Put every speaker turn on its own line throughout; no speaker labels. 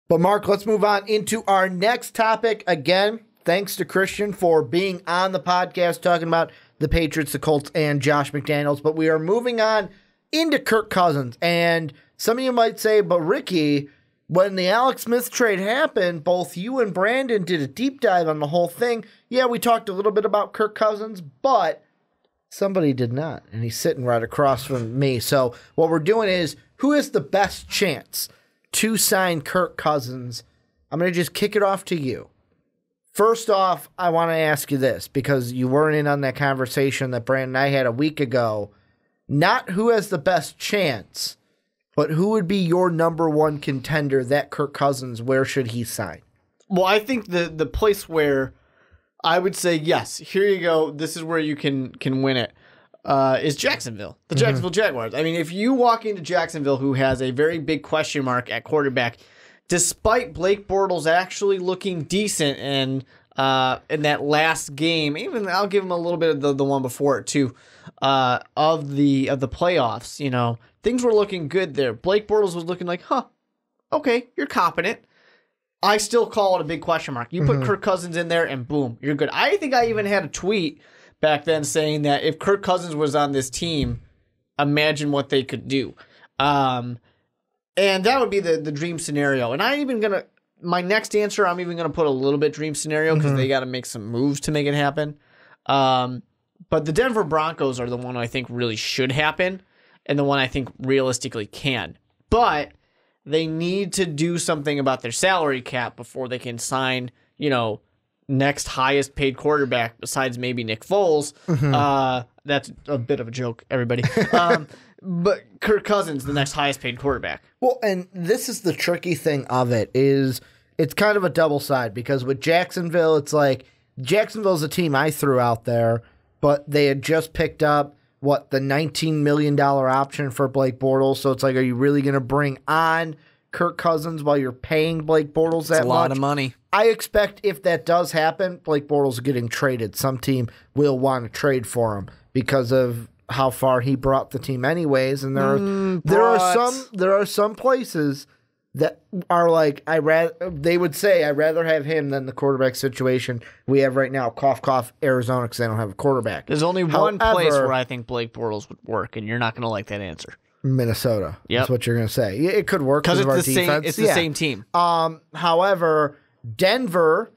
But Mark, let's move on into our next topic. Again, thanks to Christian for being on the podcast talking about the Patriots, the Colts, and Josh McDaniels. But we are moving on into Kirk Cousins. And some of you might say, but Ricky, when the Alex Smith trade happened, both you and Brandon did a deep dive on the whole thing. Yeah, we talked a little bit about Kirk Cousins, but somebody did not. And he's sitting right across from me. So what we're doing is, who has the best chance to sign Kirk Cousins? I'm going to just kick it off to you. First off, I want to ask you this, because you weren't in on that conversation that Brandon and I had a week ago. Not who has the best chance, but who would be your number one contender that Kirk Cousins, where should he sign?
Well, I think the place where I would say, yes, here you go, this is where you can win it, is Jacksonville, the Jacksonville Jaguars. I mean, if you walk into Jacksonville, who has a very big question mark at quarterback, despite Blake Bortles actually looking decent in that last game, even I'll give him a little bit of the one before it too, of the playoffs, you know, things were looking good there. Blake Bortles was looking like, okay, you're competent. I still call it a big question mark. You put Kirk Cousins in there and boom, you're good. I think I even had a tweet back then saying that if Kirk Cousins was on this team, imagine what they could do. And that would be the dream scenario. And my next answer, I'm even going to put a little bit dream scenario because they got to make some moves to make it happen. But the Denver Broncos are the one I think really should happen and the one I think realistically can. But they need to do something about their salary cap before they can sign, next highest paid quarterback besides maybe Nick Foles. That's a bit of a joke, everybody. But Kirk Cousins, the next highest paid quarterback.
Well, and this is the tricky thing of it, is it's kind of a double side, because with Jacksonville, it's like Jacksonville's a team I threw out there, but they had just picked up, the $19 million option for Blake Bortles. So it's like, are you really going to bring on Kirk Cousins while you're paying Blake Bortles that much?
It's a lot of money.
I expect if that does happen, Blake Bortles getting traded. Some team will want to trade for him because of how far he brought the team anyways. And there are some places that are like, they would say, I'd rather have him than the quarterback situation we have right now. Cough, cough, Arizona, because they don't have a quarterback.
There's only one place where I think Blake Bortles would work, and you're not going to like that answer.
Minnesota. Yep. That's what you're going to say. It could work because of our defense.
It's the same team.
However, Denver,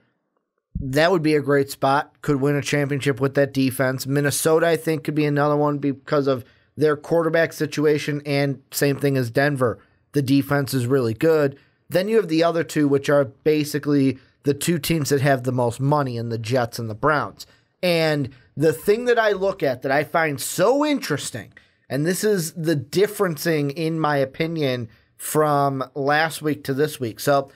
that would be a great spot. Could win a championship with that defense. Minnesota, I think, could be another one because of their quarterback situation, and same thing as Denver. The defense is really good. Then you have the other two, which are basically the two teams that have the most money, in the Jets and the Browns. And the thing that I look at that I find so interesting, and this is the differencing, in my opinion, from last week to this week. So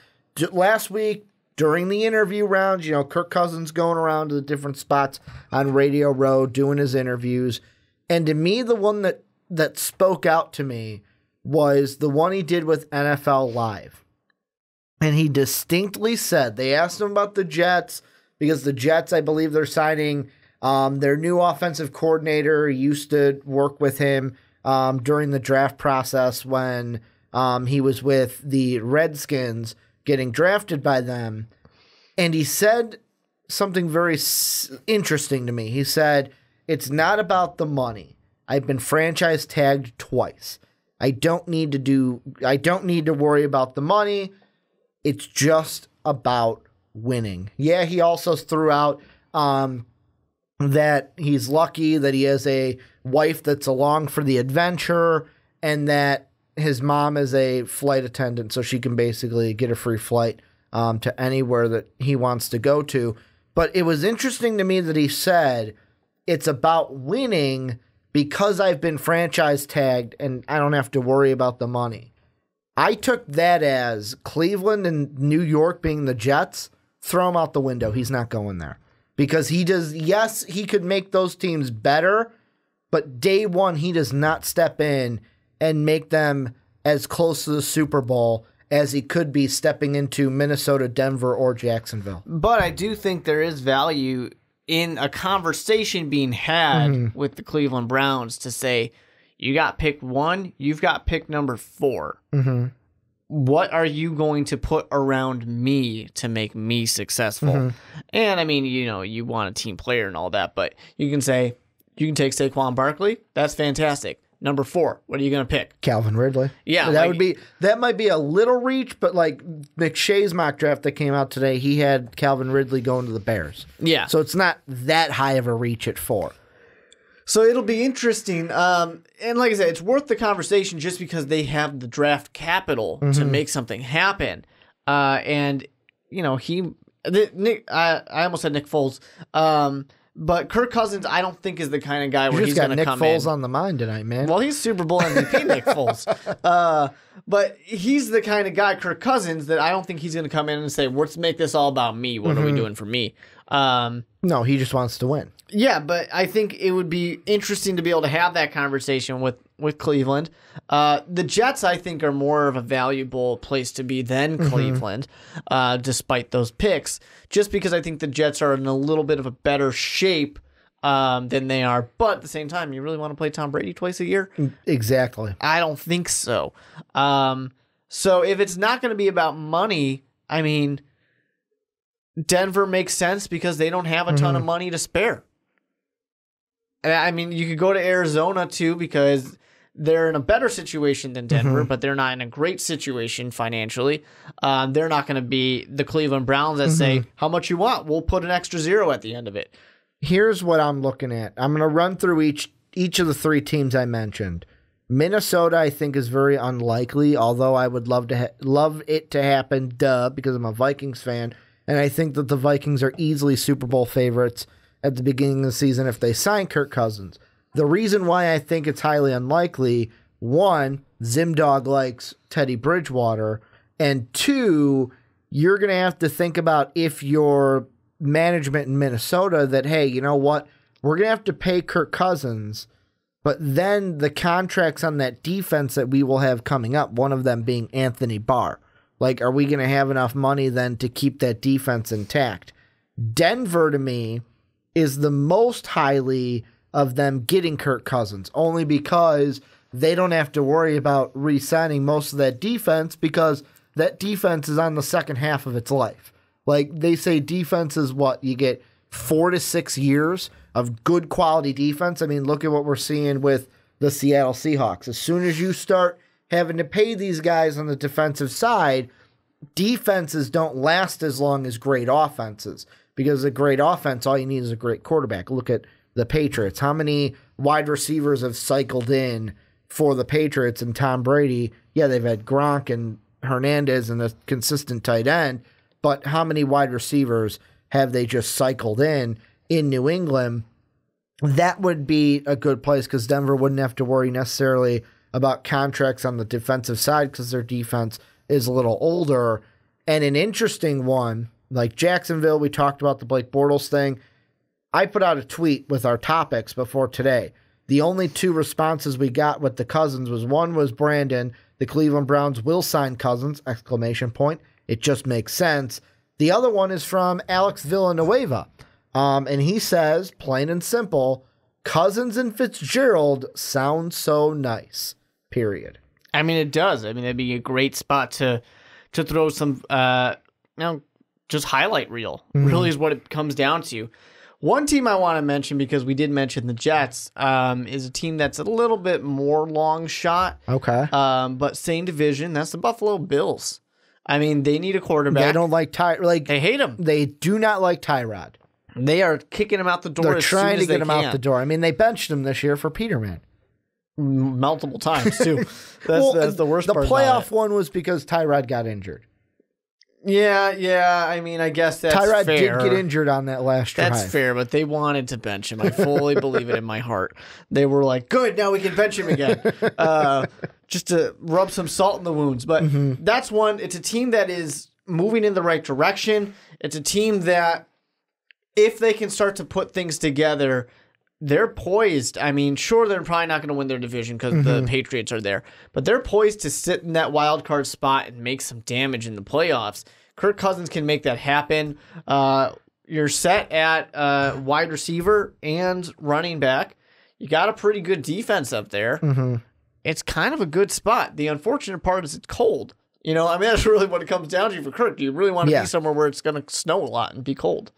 last week, during the interview rounds, Kirk Cousins going around to the different spots on Radio Row doing his interviews. And to me, the one that spoke out to me was the one he did with NFL Live. And he distinctly said, they asked him about the Jets, because the Jets, I believe they're signing their new offensive coordinator. He used to work with him during the draft process when he was with the Redskins, getting drafted by them. And he said something very interesting to me. He said, it's not about the money. I've been franchise tagged twice. I don't need to worry about the money. It's just about winning. Yeah, he also threw out that he's lucky that he has a wife that's along for the adventure, and that his mom is a flight attendant, so she can basically get a free flight to anywhere that he wants to go to. But it was interesting to me that he said it's about winning because I've been franchise tagged and I don't have to worry about the money. I took that as Cleveland and New York being the Jets, throw him out the window. He's not going there. Because yes, he could make those teams better, but day one, he does not step in and make them as close to the Super Bowl as he could be stepping into Minnesota, Denver, or Jacksonville.
But I do think there is value in a conversation being had with the Cleveland Browns to say, you got pick 1, you've got pick number 4. what are you going to put around me to make me successful? And I mean, you want a team player and all that, but you can take Saquon Barkley. That's fantastic. Number 4, what are you going to pick?
Calvin Ridley.
Yeah.
That might be a little reach, but like McShay's mock draft that came out today, he had Calvin Ridley going to the Bears.
Yeah.
So it's not that high of a reach at 4.
So it'll be interesting. And like I said, it's worth the conversation just because they have the draft capital to make something happen. And, I almost said Nick Foles. But Kirk Cousins, I don't think is the kind of guy where he's going to come in.
Nick Foles on the mind tonight, man.
Well, he's Super Bowl MVP, Nick Foles. But he's the kind of guy, Kirk Cousins, that I don't think he's going to come in and say, let's make this all about me. What are we doing for me?
No, he just wants to win.
Yeah, but I think it would be interesting to be able to have that conversation with Cleveland. The Jets, I think, are more of a valuable place to be than Cleveland, despite those picks, just because I think the Jets are in a little bit of a better shape than they are. But at the same time, you really want to play Tom Brady twice a year?
Exactly.
I don't think so. So if it's not going to be about money, I mean, Denver makes sense because they don't have a ton of money to spare. I mean, you could go to Arizona, too, because they're in a better situation than Denver, but they're not in a great situation financially. They're not going to be the Cleveland Browns that say, how much you want? We'll put an extra 0 at the end of it.
Here's what I'm looking at. I'm going to run through each of the 3 teams I mentioned. Minnesota, I think, is very unlikely, although I would love it to happen, because I'm a Vikings fan, and I think that the Vikings are easily Super Bowl favorites at the beginning of the season if they sign Kirk Cousins. The reason why I think it's highly unlikely, 1, Zimdog likes Teddy Bridgewater, and 2, you're going to have to think about if your management in Minnesota that, hey, you know what, we're going to have to pay Kirk Cousins, but then the contracts on that defense that we will have coming up, one of them being Anthony Barr. Like, are we going to have enough money then to keep that defense intact? Denver, to me, is the most highly of them getting Kirk Cousins, only because they don't have to worry about re-signing most of that defense because that defense is on the second half of its life. Like, they say defense is what? You get 4 to 6 years of good quality defense. I mean, look at what we're seeing with the Seattle Seahawks. As soon as you start having to pay these guys on the defensive side, defenses don't last as long as great offenses. Because a great offense, all you need is a great quarterback. Look at the Patriots. How many wide receivers have cycled in for the Patriots and Tom Brady? Yeah, they've had Gronk and Hernandez and a consistent tight end, but how many wide receivers have they just cycled in New England? That would be a good place because Denver wouldn't have to worry necessarily about contracts on the defensive side because their defense is a little older. And an interesting one, like Jacksonville, we talked about the Blake Bortles thing. I put out a tweet with our topics before today. The only 2 responses we got with the Cousins was one was Brandon, the Cleveland Browns will sign Cousins, ! It just makes sense. The other one is from Alex Villanueva. And he says, plain and simple, Cousins and Fitzgerald sound so nice, period.
I mean, it does. I mean, it'd be a great spot to throw some, just highlight reel, really is what it comes down to. One team I want to mention, because we did mention the Jets, is a team that's a little bit more long shot.
Okay.
But same division. That's the Buffalo Bills. I mean, they need a quarterback.
They don't like
they hate him.
They do not like Tyrod.
They are kicking him out the door.
They're trying to get him out the door. I mean, they benched him this year for Peterman.
Multiple times, too. That's the worst part.
The playoff one was because Tyrod got injured.
Yeah. I mean, I guess that's
Tyrod
fair.
did get injured on that last drive.
That's fair, but they wanted to bench him. I fully believe it in my heart. They were like, good, now we can bench him again. Just to rub some salt in the wounds. But that's one. It's a team that is moving in the right direction. It's a team that, if they can start to put things together, they're poised. I mean, sure, they're probably not going to win their division because the Patriots are there, but they're poised to sit in that wild card spot and make some damage in the playoffs. Kirk Cousins can make that happen. You're set at wide receiver and running back. You got a pretty good defense up there. It's kind of a good spot. The unfortunate part is it's cold. You know, I mean, that's really what it comes down to for Kirk. Do you really want to be somewhere where it's going to snow a lot and be cold?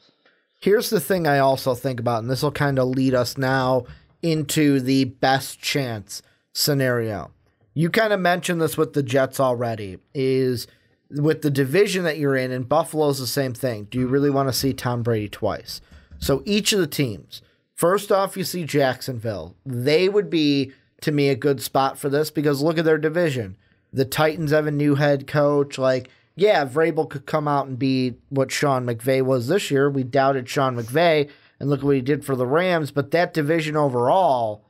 Here's the thing I also think about, and this will kind of lead us now into the best chance scenario. You kind of mentioned this with the Jets already, is with the division that you're in, and Buffalo's the same thing. Do you really want to see Tom Brady twice? So each of the teams, first off, you see Jacksonville. They would be, to me, a good spot for this because look at their division. The Titans have a new head coach. Like, yeah, Vrabel could come out and be what Sean McVay was this year. We doubted Sean McVay, and look what he did for the Rams. But that division overall,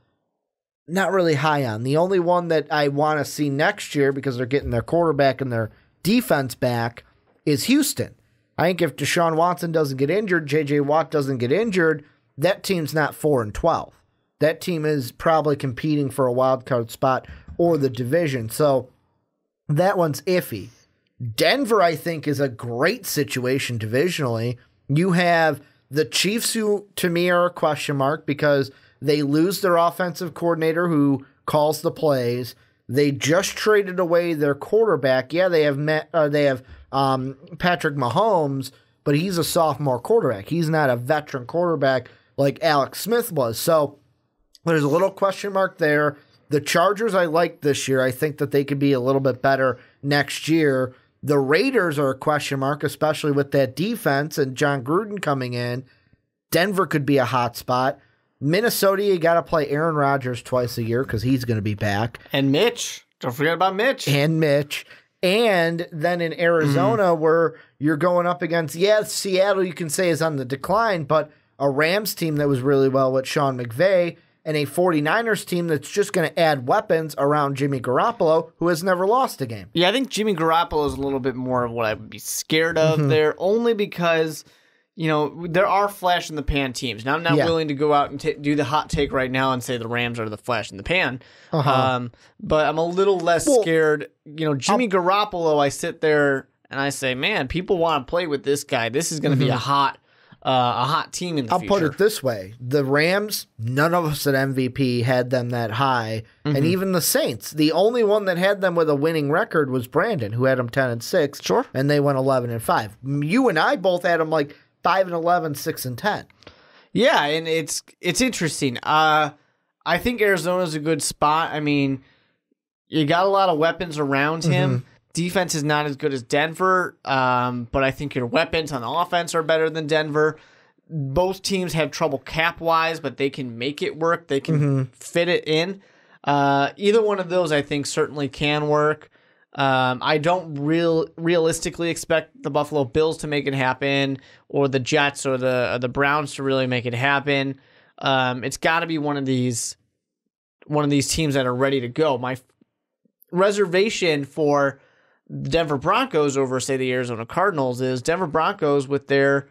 not really high on. The only one that I want to see next year, because they're getting their quarterback and their defense back, is Houston. I think if Deshaun Watson doesn't get injured, J.J. Watt doesn't get injured, that team's not 4-12. That team is probably competing for a wild card spot or the division. So that one's iffy. Denver, I think, is a great situation divisionally. You have the Chiefs, who to me are a question mark because they lose their offensive coordinator who calls the plays. They just traded away their quarterback. Yeah, they have Patrick Mahomes, but he's a sophomore quarterback. He's not a veteran quarterback like Alex Smith was. So there's a little question mark there. The Chargers I like this year. I think that they could be a little bit better next year. The Raiders are a question mark, especially with that defense and John Gruden coming in. Denver could be a hot spot. Minnesota, you got to play Aaron Rodgers twice a year because he's going to be back.
And Mitch. Don't forget about Mitch.
And then in Arizona, where you're going up against, Seattle you can say is on the decline, but a Rams team that was really well with Sean McVay, and a 49ers team that's just going to add weapons around Jimmy Garoppolo, who has never lost a game.
Yeah, I think Jimmy Garoppolo is a little bit more of what I would be scared of there, only because, you know, there are flash in the pan teams. Now, I'm not willing to go out and do the hot take right now and say the Rams are the flash in the pan. But I'm a little less scared. You know, Jimmy Garoppolo, I sit there and I say, man, people want to play with this guy. This is going to be a hot team in the future.
I'll put it this way. The Rams, none of us at MVP had them that high. And even the Saints, the only one that had them with a winning record was Brandon, who had them 10-6.
Sure.
And they went 11-5. You and I both had them like 5-11, 6-10.
Yeah, and it's interesting. I think Arizona's a good spot. I mean, you got a lot of weapons around him. Defense is not as good as Denver, but I think your weapons on the offense are better than Denver. Both teams have trouble cap-wise, but they can make it work. They can fit it in. Either one of those, I think, certainly can work. I don't realistically expect the Buffalo Bills to make it happen, or the Jets or the Browns to really make it happen. It's got to be one of these teams that are ready to go. My reservation for the Denver Broncos over, say, the Arizona Cardinals is Denver Broncos with their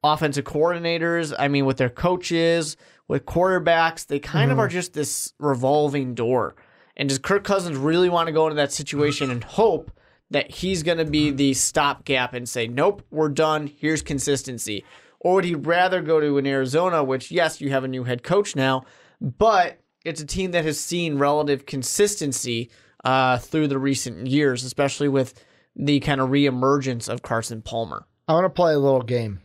offensive coordinators, I mean, with their coaches, with quarterbacks, they kind of are just this revolving door. And does Kirk Cousins really want to go into that situation and hope that he's going to be the stopgap and say, nope, we're done, here's consistency? Or would he rather go to an Arizona, which, yes, you have a new head coach now, but it's a team that has seen relative consistency through the recent years, especially with the kind of reemergence of Carson Palmer.
I want to play a little game.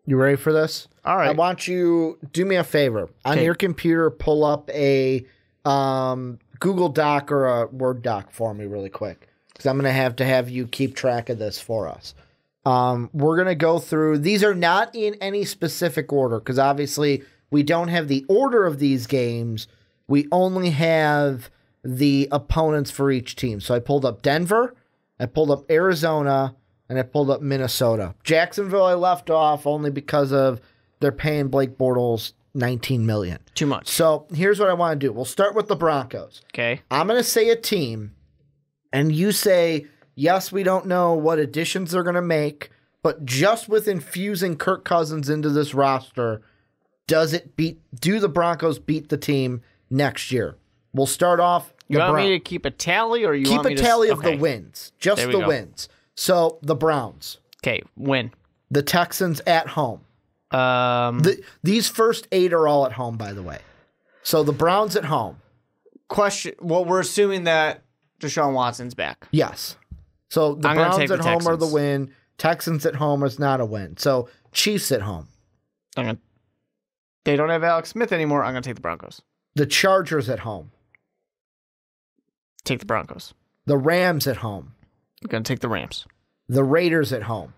You ready for this?
All right.
I want you do me a favor. On your computer, pull up a Google Doc or a Word doc for me really quick, because I'm going to have you keep track of this for us. We're going to go through. These are not in any specific order, because obviously we don't have the order of these games. We only have the opponents for each team. So I pulled up Denver, I pulled up Arizona, and I pulled up Minnesota. Jacksonville I left off only because of they're paying Blake Bortles $19 million.
Too much.
So here's what I want to do. We'll start with the Broncos.
Okay.
I'm going to say a team, and you say, yes, we don't know what additions they're going to make, but just with infusing Kirk Cousins into this roster, do the Broncos beat the team next year? We'll start off.
You want me to keep a tally, or you
keep
want me
a
to
tally of the wins? Just the wins. So the Browns.
Okay, win.
The Texans at home. These first 8 are all at home, by the way. So the Browns at home.
Question. Well, we're assuming that Deshaun Watson's back.
Yes. So the
I'm gonna
Browns
take the
at home are the
Texans.
win. Texans at home is not a win. So Chiefs at home.
They don't have Alex Smith anymore. I'm going to take the Broncos.
The Chargers at home.
Take the Broncos.
The Rams at home.
I'm going to take the Rams.
The Raiders at home.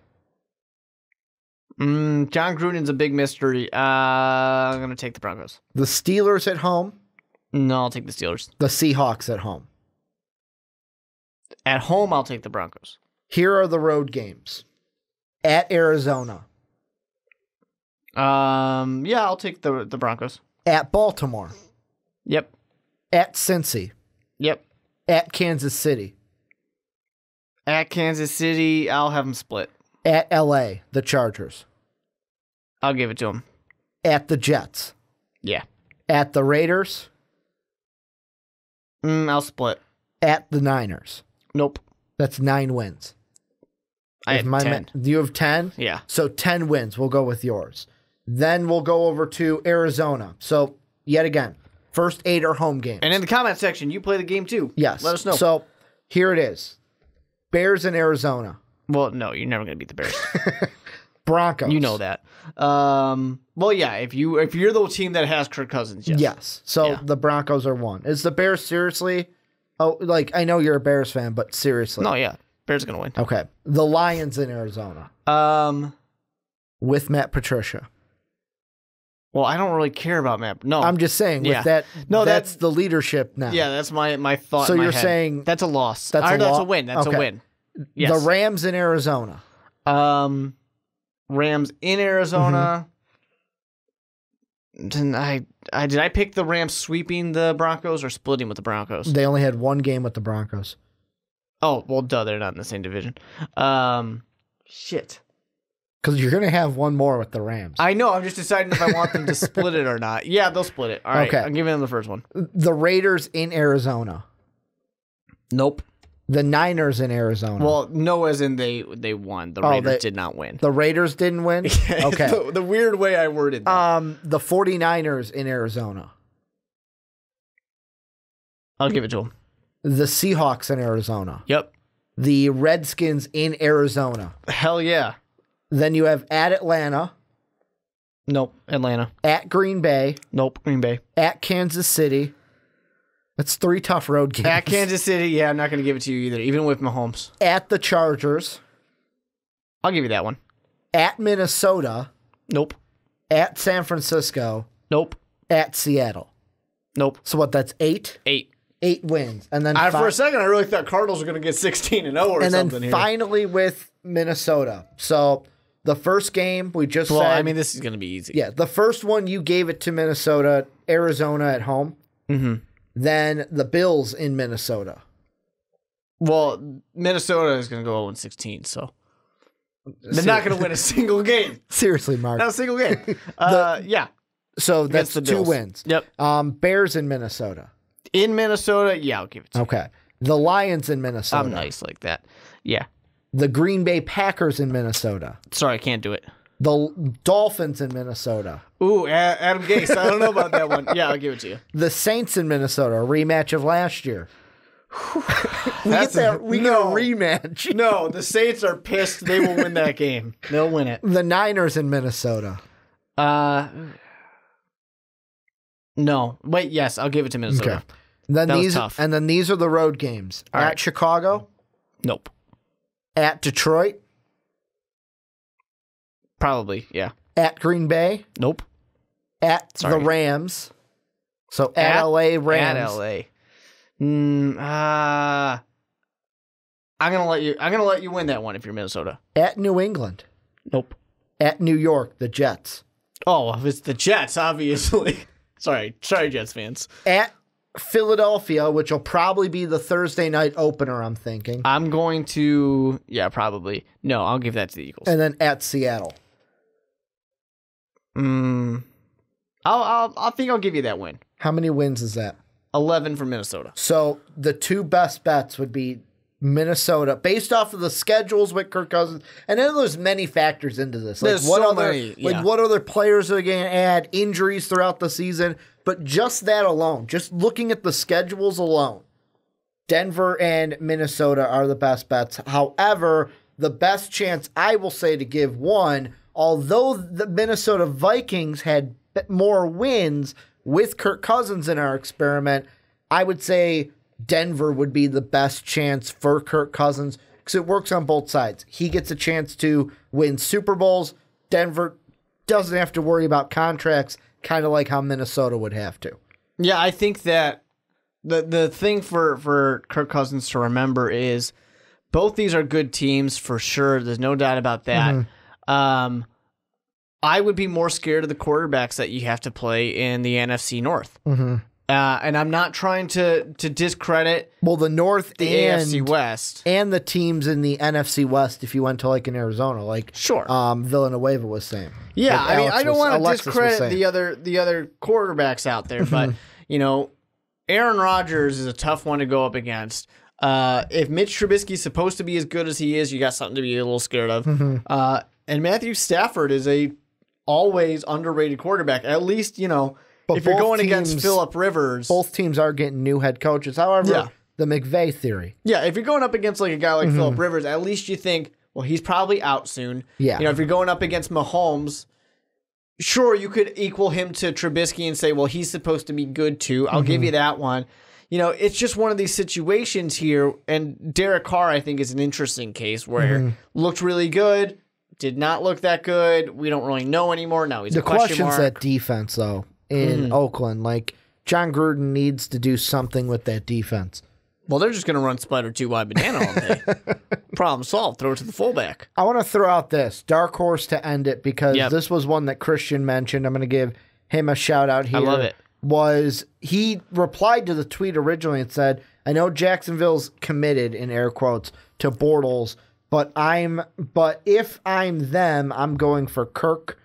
John Gruden's a big mystery. I'm going to take the Broncos.
The Steelers at home.
No, I'll take the Steelers.
The Seahawks at home.
At home, I'll take the Broncos.
Here are the road games. At Arizona.
Yeah, I'll take the Broncos.
At Baltimore.
Yep.
At Cincy.
Yep.
At Kansas City.
At Kansas City, I'll have them split.
At LA, the Chargers.
I'll give it to them.
At the Jets.
Yeah.
At the Raiders.
I'll split.
At the Niners.
Nope.
That's 9 wins.
I have 10.
You have 10?
Yeah.
So 10 wins. We'll go with yours. Then we'll go over to Arizona. So, yet again, first 8 are home games.
And in the comment section, you play the game too.
Yes.
Let us know.
So, here it is. Bears in Arizona.
Well, no, you're never going to beat the Bears.
Broncos.
You know that. Well, yeah, if you're the team that has Kirk Cousins, yes.
Yes. So,
Yeah.
the Broncos are 1. Is the Bears seriously? Oh, like, I know you're a Bears fan, but seriously.
No, yeah. Bears are going to win.
Okay. The Lions in Arizona. With Matt Patricia.
Well, I don't really care about Matt. No.
I'm just saying, with
Yeah.
that,
No,
that's the leadership now.
Yeah, that's my thought.
So
in my
you're
head.
saying
that's a loss.
that's a
That's
lo-
a win. That's
okay.
a win. Yes.
The Rams in Arizona.
Rams in Arizona. Did I pick the Rams sweeping the Broncos or splitting with the Broncos?
They only had 1 game with the Broncos.
Oh, well, duh, they're not in the same division. Shit.
Because you're going to have 1 more with the Rams.
I know. I'm just deciding if I want them to split it or not. Yeah, they'll split it. All right.
Okay.
I'm giving them the first one.
The Raiders in Arizona.
Nope.
The Niners in Arizona.
Well, no, as in they won. The Raiders did not win.
The Raiders didn't win? Okay.
the weird way I worded that.
The 49ers in Arizona.
I'll give it to them.
The Seahawks in Arizona.
Yep.
The Redskins in Arizona.
Hell yeah.
Then you have at Atlanta.
Nope. Atlanta.
At Green Bay.
Nope. Green Bay.
At Kansas City. That's 3 tough road games.
At Kansas City, yeah, I'm not going to give it to you either, even with Mahomes.
At the Chargers.
I'll give you that one.
At Minnesota.
Nope.
At San Francisco.
Nope.
At Seattle.
Nope.
So what? That's 8.
8.
Wins, and then
For a second, I really thought Cardinals were going to get 16-0 or
and
something
then
here.
finally with Minnesota. So the first game we just
Well,
said.
I mean, this is going to be easy.
Yeah, the first one you gave it to Minnesota, Arizona at home.
Mm-hmm.
Then the Bills in Minnesota.
Well, Minnesota is going to go 0-16, so they're not going to win a single game.
Seriously, Mark.
Not a single game. Yeah.
So that's
the
2
Bills.
wins.
Yep.
Bears in Minnesota.
In Minnesota, yeah, I'll give it to you.
Okay. The Lions in Minnesota.
I'm nice like that. Yeah.
The Green Bay Packers in Minnesota.
Sorry, I can't do it.
The Dolphins in Minnesota.
Ooh, Adam Gase. I don't know about that one. Yeah, I'll give it to you.
The Saints in Minnesota, a rematch of last year. We get a rematch.
No, the Saints are pissed. They will win that game. They'll win it.
The Niners in Minnesota.
No. Wait, yes, I'll give it to Minnesota.
Okay. Then
That was
these
tough.
and then these are the road games.
All
At
right.
Chicago,
Nope.
at Detroit,
Probably, yeah.
at Green Bay,
Nope.
at
Sorry.
the Rams. So at LA Rams.
At LA. I'm gonna let you win that one if you're Minnesota.
At New England.
Nope.
At New York, the Jets.
Oh, if it's the Jets, obviously. Sorry, Jets fans.
At Philadelphia, which will probably be the Thursday night opener, I'm thinking.
I'm going to, yeah, probably. No, I'll give that to the Eagles.
And then at Seattle.
I think I'll give you that win.
How many wins is that?
11 for Minnesota.
So the 2 best bets would be Minnesota, based off of the schedules with Kirk Cousins. And then there's many factors into this. Like
There's
what
so
other
many, yeah.
like what other players are going to add, injuries throughout the season. But just that alone, just looking at the schedules alone, Denver and Minnesota are the best bets. However, the best chance I will say to give one, although the Minnesota Vikings had more wins with Kirk Cousins in our experiment, I would say Denver would be the best chance for Kirk Cousins because it works on both sides. He gets a chance to win Super Bowls. Denver doesn't have to worry about contracts, kind of like how Minnesota would have to.
Yeah, I think that the thing for Kirk Cousins to remember is both these are good teams for sure. There's no doubt about that. Mm-hmm. I would be more scared of the quarterbacks that you have to play in the NFC North. Mm-hmm. And I'm not trying to discredit
the North
the
and
AFC West
and the teams in the NFC West. If you went to like in Arizona, like Villanueva was saying.
Yeah, I mean, I don't want to discredit the other quarterbacks out there, but Aaron Rodgers is a tough one to go up against. If Mitch Trubisky's supposed to be as good as he is, you got something to be a little scared of. Mm-hmm. And Matthew Stafford is a always underrated quarterback. At least, but if you're going against Phillip Rivers.
Both teams are getting new head coaches. However, the McVay theory.
Yeah, if you're going up against like a guy like Phillip Rivers, at least you think, well, he's probably out soon.
Yeah.
If you're going up against Mahomes, sure, you could equal him to Trubisky and say, well, he's supposed to be good too. I'll give you that one. It's just one of these situations here. And Derek Carr, I think, is an interesting case where looked really good, did not look that good. We don't really know anymore. Now he's a question mark.
The question's that defense, though, in Oakland. Like, John Gruden needs to do something with that defense.
Well, they're just going to run Spider 2 wide banana all day. Problem solved. Throw it to the fullback.
I want to throw out this dark horse to end it because this was one that Christian mentioned. I'm going to give him a shout out here.
I love it.
He replied to the tweet originally and said, I know Jacksonville's committed, in air quotes, to Bortles, but if I'm them, I'm going for Kirk.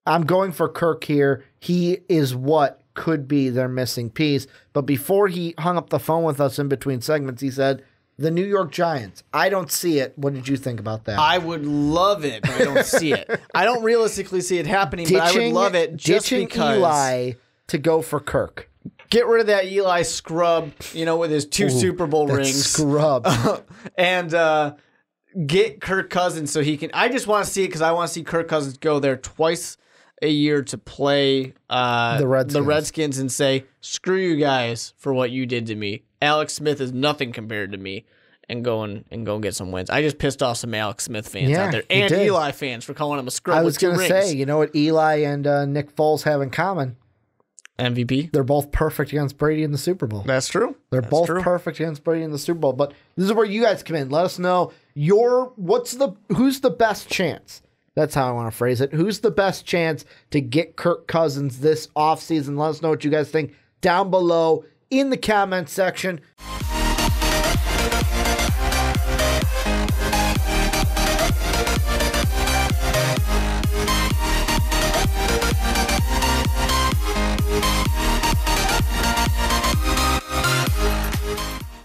I'm going for Kirk here. He is what could be their missing piece. But before he hung up the phone with us in between segments, he said, the New York Giants. I don't see it. What did you think about that?
I would love it, but I don't see it. I don't realistically see it happening, but I would love it just because.
Eli to go for Kirk.
Get rid of that Eli scrub, with his 2 Super Bowl rings.
Scrub.
And get Kirk Cousins so he can. I just want to see it because I want to see Kirk Cousins go there twice a year to play the Redskins and say, screw you guys for what you did to me. Alex Smith is nothing compared to me. And go and get some wins. I just pissed off some Alex Smith fans out there and Eli fans for calling him a scrub.
I was going to say, you know what Eli and Nick Foles have in common?
MVP.
They're both perfect against Brady in the Super Bowl.
That's true.
They're both perfect against Brady in the Super Bowl. But this is where you guys come in. Let us know who's the best chance. That's how I want to phrase it. Who's the best chance to get Kirk Cousins this offseason? Let us know what you guys think down below in the comments section.